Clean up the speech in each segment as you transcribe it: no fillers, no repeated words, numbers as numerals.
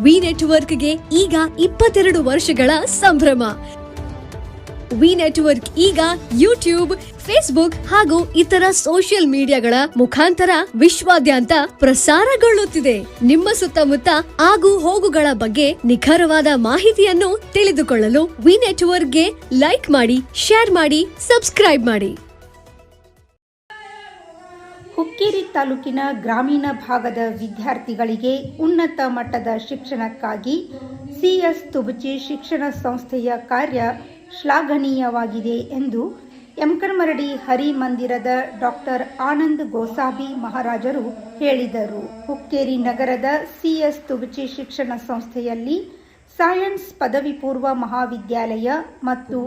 V ನೆಟ್ವರ್ಕ್ಗೆ ಈಗ 22 ವರ್ಷಗಳ ಸಂಭ್ರಮ. ವಿ ನೆಟ್ವರ್ಕ್ ಈಗ ಯೂಟ್ಯೂಬ್, ಫೇಸ್ಬುಕ್ ಹಾಗೂ ಇತರ ಸೋಷಿಯಲ್ ಮೀಡಿಯಾಗಳ ಮುಖಾಂತರ ವಿಶ್ವಾದ್ಯಂತ ಪ್ರಸಾರಗೊಳ್ಳುತ್ತಿದೆ. ನಿಮ್ಮ ಸುತ್ತಮುತ್ತ ಆಗು ಹೋಗುಗಳ ಬಗ್ಗೆ ನಿಖರವಾದ ಮಾಹಿತಿಯನ್ನು ತಿಳಿದುಕೊಳ್ಳಲು ವಿ ನೆಟ್ವರ್ಕ್ಗೆ ಲೈಕ್ ಮಾಡಿ, ಶೇರ್ ಮಾಡಿ, ಸಬ್ಸ್ಕ್ರೈಬ್ ಮಾಡಿ. ಹುಕ್ಕೇರಿ ತಾಲೂಕಿನ ಗ್ರಾಮೀಣ ಭಾಗದ ವಿದ್ಯಾರ್ಥಿಗಳಿಗೆ ಉನ್ನತ ಮಟ್ಟದ ಶಿಕ್ಷಣಕ್ಕಾಗಿ ಸಿಎಸ್ ತುಬಚಿ ಶಿಕ್ಷಣ ಸಂಸ್ಥೆಯ ಕಾರ್ಯ ಶ್ಲಾಘನೀಯವಾಗಿದೆ ಎಂದು ಯಮಕನಮರಡಿ ಹರಿಮಂದಿರದ ಡಾಕ್ಟರ್ ಆನಂದ್ ಗೋಸಾಬಿ ಮಹಾರಾಜರು ಹೇಳಿದರು. ಹುಕ್ಕೇರಿ ನಗರದ ಸಿಎಸ್ ತುಬಚಿ ಶಿಕ್ಷಣ ಸಂಸ್ಥೆಯಲ್ಲಿ ಸೈನ್ಸ್ ಪದವಿ ಪೂರ್ವ ಮಹಾವಿದ್ಯಾಲಯ ಮತ್ತು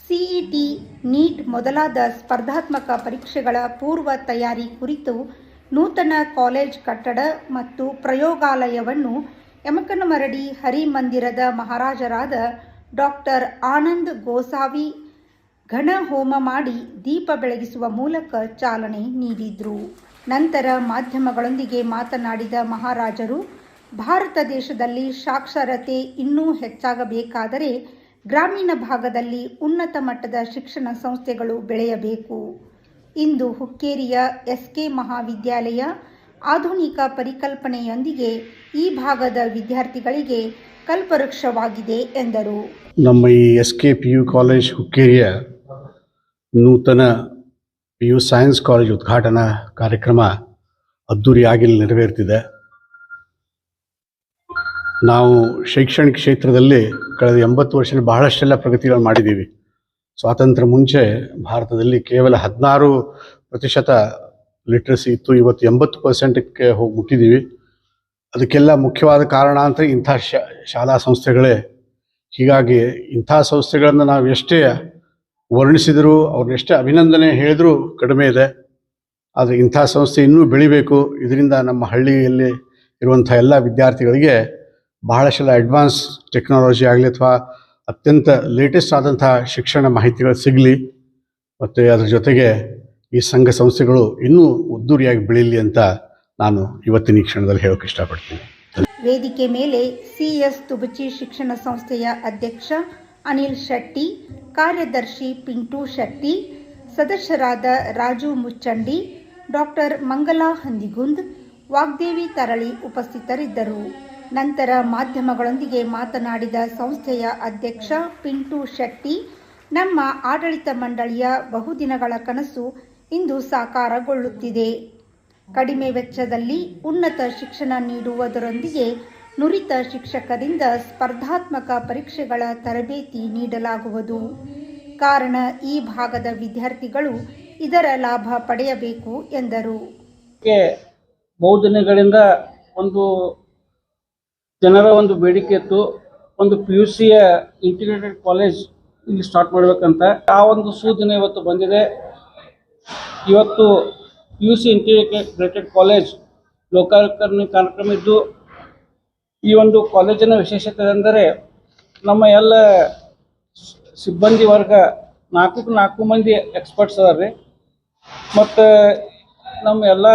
ಸಿಇಟಿ, ನೀಟ್ ಮೊದಲಾದ ಸ್ಪರ್ಧಾತ್ಮಕ ಪರೀಕ್ಷೆಗಳ ಪೂರ್ವ ತಯಾರಿ ಕುರಿತು ನೂತನ ಕಾಲೇಜ್ ಕಟ್ಟಡ ಮತ್ತು ಪ್ರಯೋಗಾಲಯವನ್ನು ಯಮಕನಮರಡಿ ಹರಿಮಂದಿರದ ಮಹಾರಾಜರಾದ ಡಾಕ್ಟರ್ ಆನಂದ್ ಗೋಸಾವಿ ಘನ ಹೋಮ ಮಾಡಿ ದೀಪ ಬೆಳಗಿಸುವ ಮೂಲಕ ಚಾಲನೆ ನೀಡಿದರು. ನಂತರ ಮಾಧ್ಯಮಗಳೊಂದಿಗೆ ಮಾತನಾಡಿದ ಮಹಾರಾಜರು, ಭಾರತ ದೇಶದಲ್ಲಿ ಸಾಕ್ಷರತೆ ಇನ್ನೂ ಹೆಚ್ಚಾಗಬೇಕಾದರೆ ಗ್ರಾಮೀಣ ಭಾಗದಲ್ಲಿ ಉನ್ನತ ಮಟ್ಟದ ಶಿಕ್ಷಣ ಸಂಸ್ಥೆಗಳು ಬೆಳೆಯಬೇಕು. ಇಂದು ಹುಕ್ಕೇರಿಯ ಎಸ್ಕೆ ಮಹಾವಿದ್ಯಾಲಯ ಆಧುನಿಕ ಪರಿಕಲ್ಪನೆಯೊಂದಿಗೆ ಈ ಭಾಗದ ವಿದ್ಯಾರ್ಥಿಗಳಿಗೆ ಕಲ್ಪವೃಕ್ಷವಾಗಿದೆ ಎಂದರು. ನಮ್ಮ ಈ ಎಸ್ಕೆ PU ಕಾಲೇಜ್ ಹುಕ್ಕೇರಿಯ ನೂತನ PU ಸೈನ್ಸ್ ಕಾಲೇಜ್ ಉದ್ಘಾಟನಾ ಕಾರ್ಯಕ್ರಮ ಅದ್ದೂರಿಯಾಗಿ ನೆರವೇರ್ತಿದೆ. ನಾವು ಶೈಕ್ಷಣಿಕ ಕ್ಷೇತ್ರದಲ್ಲಿ ಕಳೆದ 80 ವರ್ಷದಲ್ಲಿ ಬಹಳಷ್ಟೆಲ್ಲ ಪ್ರಗತಿಗಳು ಮಾಡಿದ್ದೀವಿ. ಸ್ವಾತಂತ್ರ್ಯ ಮುಂಚೆ ಭಾರತದಲ್ಲಿ ಕೇವಲ 16% ಲಿಟ್ರಸಿ ಇತ್ತು. ಇವತ್ತು 80%ಕ್ಕೆ ಹೋಗಿ ಮುಟ್ಟಿದ್ದೀವಿ. ಅದಕ್ಕೆಲ್ಲ ಮುಖ್ಯವಾದ ಕಾರಣ ಅಂತ ಇಂಥ ಶಾಲಾ ಸಂಸ್ಥೆಗಳೇ. ಹೀಗಾಗಿ ಇಂಥ ಸಂಸ್ಥೆಗಳನ್ನು ನಾವು ಎಷ್ಟೇ ವರ್ಣಿಸಿದರೂ, ಅವ್ರನ್ನೆಷ್ಟೇ ಅಭಿನಂದನೆ ಹೇಳಿದರೂ ಕಡಿಮೆ ಇದೆ. ಆದರೆ ಇಂಥ ಸಂಸ್ಥೆ ಇನ್ನೂ ಬೆಳಿಬೇಕು. ಇದರಿಂದ ನಮ್ಮ ಹಳ್ಳಿಯಲ್ಲಿ ಇರುವಂಥ ಎಲ್ಲ ವಿದ್ಯಾರ್ಥಿಗಳಿಗೆ ಬಹಳಷ್ಟೆಲ್ಲ ಅಡ್ವಾನ್ಸ್ ಟೆಕ್ನಾಲಜಿ ಆಗಲಿ ಅಥವಾ ಅತ್ಯಂತ ಲೇಟೆಸ್ಟ್ ಆದಂಥ ಶಿಕ್ಷಣ ಮಾಹಿತಿಗಳು ಸಿಗಲಿ. ಮತ್ತು ಅದರ ಜೊತೆಗೆ ಈ ಸಂಘ ಸಂಸ್ಥೆಗಳು ಇನ್ನೂ ಅದ್ದೂರಿಯಾಗಿ ಬೆಳೀಲಿ ಅಂತ ನಾನು ಇವತ್ತಿನ ಈ ಕ್ಷಣದಲ್ಲಿ ಹೇಳೋಕೆ ಇಷ್ಟಪಡ್ತೀನಿ. ವೇದಿಕೆ ಮೇಲೆ ಸಿಎಸ್ ತುಬಚಿ ಶಿಕ್ಷಣ ಸಂಸ್ಥೆಯ ಅಧ್ಯಕ್ಷ ಅನಿಲ್ ಶೆಟ್ಟಿ, ಕಾರ್ಯದರ್ಶಿ ಪಿಂಟು ಶೆಟ್ಟಿ, ಸದಸ್ಯರಾದ ರಾಜು ಮುಚ್ಚಂಡಿ, ಡಾಕ್ಟರ್ ಮಂಗಲಾ ಹಂದಿಗುಂದ್, ವಾಗ್ದೇವಿ ತರಳಿ ಉಪಸ್ಥಿತರಿದ್ದರು. ನಂತರ ಮಾಧ್ಯಮಗಳೊಂದಿಗೆ ಮಾತನಾಡಿದ ಸಂಸ್ಥೆಯ ಅಧ್ಯಕ್ಷ ಪಿಂಟು ಶೆಟ್ಟಿ, ನಮ್ಮ ಆಡಳಿತ ಮಂಡಳಿಯ ಬಹುದಿನಗಳ ಕನಸು ಇಂದು ಸಾಕಾರಗೊಳ್ಳುತ್ತಿದೆ. ಕಡಿಮೆ ವೆಚ್ಚದಲ್ಲಿ ಉನ್ನತ ಶಿಕ್ಷಣ ನೀಡುವುದರೊಂದಿಗೆ ನುರಿತ ಶಿಕ್ಷಕರಿಂದ ಸ್ಪರ್ಧಾತ್ಮಕ ಪರೀಕ್ಷೆಗಳ ತರಬೇತಿ ನೀಡಲಾಗುವುದು. ಕಾರಣ ಈ ಭಾಗದ ವಿದ್ಯಾರ್ಥಿಗಳು ಇದರ ಲಾಭ ಪಡೆಯಬೇಕು ಎಂದರು. ಬಹುದಿನಗಳಿಂದ ಒಂದು ಜನರ ಒಂದು ಬೇಡಿಕೆ ಇತ್ತು, ಒಂದು PUCಯ ಇಂಟಿಗ್ರೇಟೆಡ್ ಕಾಲೇಜ್ ಇಲ್ಲಿ ಸ್ಟಾರ್ಟ್ ಮಾಡಬೇಕಂತ. ಆ ಒಂದು ಸೂಚನೆ ಇವತ್ತು ಬಂದಿದೆ. ಇವತ್ತು PUC ಇಂಟಿಗ್ರೇಟೆಡ್ ಕಾಲೇಜ್ ಲೋಕಾರ್ಪಣೆ ಕಾರ್ಯಕ್ರಮ ಇದ್ದು, ಈ ಒಂದು ಕಾಲೇಜಿನ ವಿಶೇಷತೆ ಎಂದರೆ ನಮ್ಮ ಎಲ್ಲ ಸಿಬ್ಬಂದಿ ವರ್ಗ 4 ಮಂದಿ ಎಕ್ಸ್ಪರ್ಟ್ಸ್ ಅದಾರ ರೀ. ಮತ್ತು ನಮ್ಮ ಎಲ್ಲ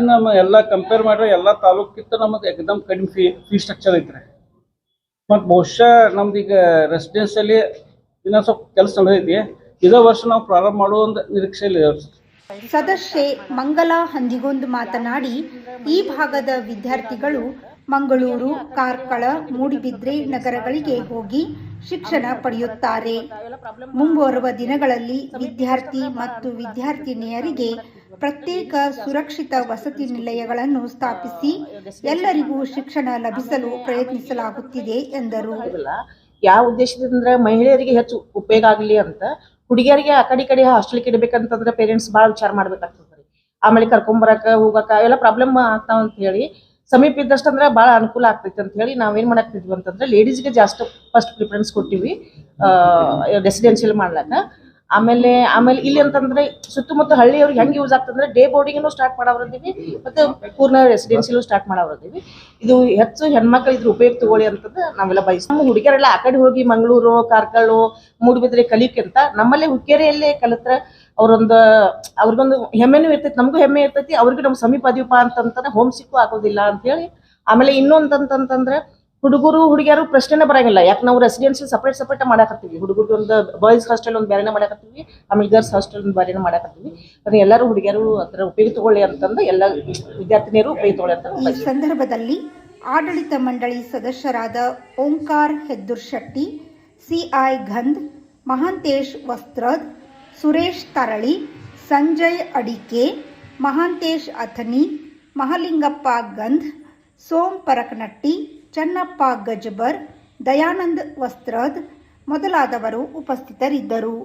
ನಮ್ಮ ಎಲ್ಲ ಕಂಪೇರ್ ಮಾಡಿದ್ರೆ ಎಲ್ಲ ತಾಲೂಕಿಂತ ನಮ್ಮದು ಎಕ್ದಮ್ ಕಡಿಮೆ ಫೀ ಸ್ಟ್ರಕ್ಚರ್ ಐತ್ರಿ. ಮತ್ತು ಬಹುಶಃ ನಮ್ದು ಈಗ ರೆಸಿಡೆನ್ಸಲ್ಲಿ ಇನ್ನೊಂದು ಸ್ವಲ್ಪ ಕೆಲಸ ನಡೆದೈತಿ. ಇದೇ ವರ್ಷ ನಾವು ಪ್ರಾರಂಭ ಮಾಡುವ ಒಂದು ನಿರೀಕ್ಷೆಯಲ್ಲಿ. ಸದಸ್ಯೆ ಮಂಗಲಾ ಹಂದಿಗುಂದ್ ಮಾತನಾಡಿ, ಈ ಭಾಗದ ವಿದ್ಯಾರ್ಥಿಗಳು ಮಂಗಳೂರು, ಕಾರ್ಕಳ, ಮೂಡಿಬಿದ್ರೆ ನಗರಗಳಿಗೆ ಹೋಗಿ ಶಿಕ್ಷಣ ಪಡೆಯುತ್ತಾರೆ. ಮುಂಬರುವ ದಿನಗಳಲ್ಲಿ ವಿದ್ಯಾರ್ಥಿ ಮತ್ತು ವಿದ್ಯಾರ್ಥಿನಿಯರಿಗೆ ಪ್ರತ್ಯೇಕ ಸುರಕ್ಷಿತ ವಸತಿ ನಿಲಯಗಳನ್ನು ಸ್ಥಾಪಿಸಿ ಎಲ್ಲರಿಗೂ ಶಿಕ್ಷಣ ಲಭಿಸಲು ಪ್ರಯತ್ನಿಸಲಾಗುತ್ತಿದೆ ಎಂದರು. ಯಾವ ಉದ್ದೇಶದಿಂದ ಮಹಿಳೆಯರಿಗೆ ಹೆಚ್ಚು ಉಪಯೋಗ ಆಗಲಿ ಅಂತ, ಹುಡುಗಿಯರಿಗೆ ಆ ಕಡೆ ಹಾಸ್ಟೆಲ್ಗೆ ಇಡಬೇಕಂತಂದ್ರೆ ಪೇರೆಂಟ್ಸ್ ಭಾಳ ವಿಚಾರ ಮಾಡ್ಬೇಕಾಗ್ತದೆ. ಆಮೇಲೆ ಕರ್ಕೊಂಬರಕ ಹೋಗಕ ಅವೆಲ್ಲ ಪ್ರಾಬ್ಲಮ್ ಆಗ್ತಾವ ಅಂತ ಹೇಳಿ ಸಮೀಪ ಇದ್ದಷ್ಟು ಅಂದ್ರೆ ಭಾಳ ಅನುಕೂಲ ಆಗ್ತೈತೆ ಅಂತ ಹೇಳಿ ನಾವೇನು ಮಾಡಾಕ್ತಿದ್ವಿ ಅಂತಂದ್ರೆ ಲೇಡೀಸ್ಗೆ ಜಾಸ್ತಿ ಫಸ್ಟ್ ಪ್ರಿಫರೆನ್ಸ್ ಕೊಟ್ಟಿವಿ ರೆಸಿಡೆನ್ಷಿಯಲ್ ಮಾಡ್ಲಾಕ. ಆಮೇಲೆ ಇಲ್ಲಿ ಅಂತಂದ್ರೆ ಸುತ್ತಮುತ್ತ ಹಳ್ಳಿಯವ್ರಿಗೆ ಹೆಂಗೆ ಯೂಸ್ ಆಗ್ತಂದ್ರೆ ಡೇ ಬೋರ್ಡಿಂಗನ್ನು ಸ್ಟಾರ್ಟ್ ಮಾಡವ್ರದೀವಿ ಮತ್ತು ಪೂರ್ಣ ರೆಸಿಡೆನ್ಷಿಯಲ್ ಸ್ಟಾರ್ಟ್ ಮಾಡವ್ರದೀವಿ. ಇದು ಹೆಚ್ಚು ಹೆಣ್ಮಕ್ಳು ಇದ್ರ ಉಪಯೋಗ ತಗೊಳ್ಳಿ ಅಂತಂದ್ರೆ ನಾವೆಲ್ಲ ಬಯಸ್ತೀವಿ. ನಮ್ಮ ಹುಡುಗಿಯರೆಲ್ಲ ಆ ಕಡೆ ಹೋಗಿ ಮಂಗಳೂರು, ಕಾರ್ಕಳ, ಮೂಡುಬಿದ್ರೆ ಕಲಿಯಕ್ಕಿಂತ ನಮ್ಮಲ್ಲೇ ಹುಕ್ಕೇರಿಯಲ್ಲೇ ಕಲಿತ್ರೆ ಅವ್ರಿಗೊಂದು ಹೆಮ್ಮೆನೂ ಇರ್ತೈತಿ, ನಮಗೂ ಹೆಮ್ಮೆ ಇರ್ತೈತಿ, ಅವ್ರಿಗೂ ನಮ್ಗೆ ಸಮೀಪ ಅದೀವಪ್ಪ ಅಂತಂದ್ರೆ ಹೋಮ್ ಸಿಕ್ಕು ಆಗೋದಿಲ್ಲ ಅಂತ ಹೇಳಿ ಆಮೇಲೆ ಇನ್ನೊಂದಂತಂದ್ರೆ ಹುಡುಗರು ಹುಡುಗಿಯರು ಪ್ರಶ್ನೆನೇ ಬರಂಗಿಲ್ಲ. ಯಾಕೆ ನಾವು ರೆಸಿಡೆನ್ಸಿ ಸಪ್ರೇಟ್ ಮಾಡಾಕತ್ತೀವಿ. ಹುಡುಗರಿಗೆ ಒಂದು ಬಾಯ್ಸ್ ಹಾಸ್ಟೆಲ್ ಒಂದು ಬೇರೆನೇ ಮಾಡಾಕತ್ತೀವಿ, ಆಮೇಲೆ ಗರ್ಲ್ಸ್ ಹಾಸ್ಟೆಲ್ ಒಂದು ಬೇರೆನೇ ಮಾಡಾಕತ್ತೀವಿ. ಅದನ್ನ ಎಲ್ಲರೂ ಹುಡುಗಿಯರು ಅದರ ಉಪಯೋಗ ತಗೊಳ್ಳಿ ಅಂತಂದು ಎಲ್ಲ ವಿದ್ಯಾರ್ಥಿನಿಯರು ಉಪಯೋಗ ತಗೊಳ್ಳಿ ಅಂತ. ಈ ಸಂದರ್ಭದಲ್ಲಿ ಆಡಳಿತ ಮಂಡಳಿ ಸದಸ್ಯರಾದ ಓಂಕಾರ ಹೆದ್ದೂರ್ ಶೆಟ್ಟಿ, ಸಿಐ ಗಂಧ್, ಮಹಾಂತೇಶ್ ವಸ್ತ್ರದ್, ಸುರೇಶ್ ತರಳಿ, ಸಂಜಯ್ ಅಡಿಕೆ, ಮಹಾಂತೇಶ್ ಅಥನಿ, ಮಹಲಿಂಗಪ್ಪ ಗಂಧ್, ಸೋಮ್ ಪರಕನಟ್ಟಿ, ಚನ್ನಪ್ಪ ಗಜಬರ್, ದಯಾನಂದ್ ವಸ್ತ್ರದ್ ಮೊದಲಾದವರು ಉಪಸ್ಥಿತರಿದ್ದರು.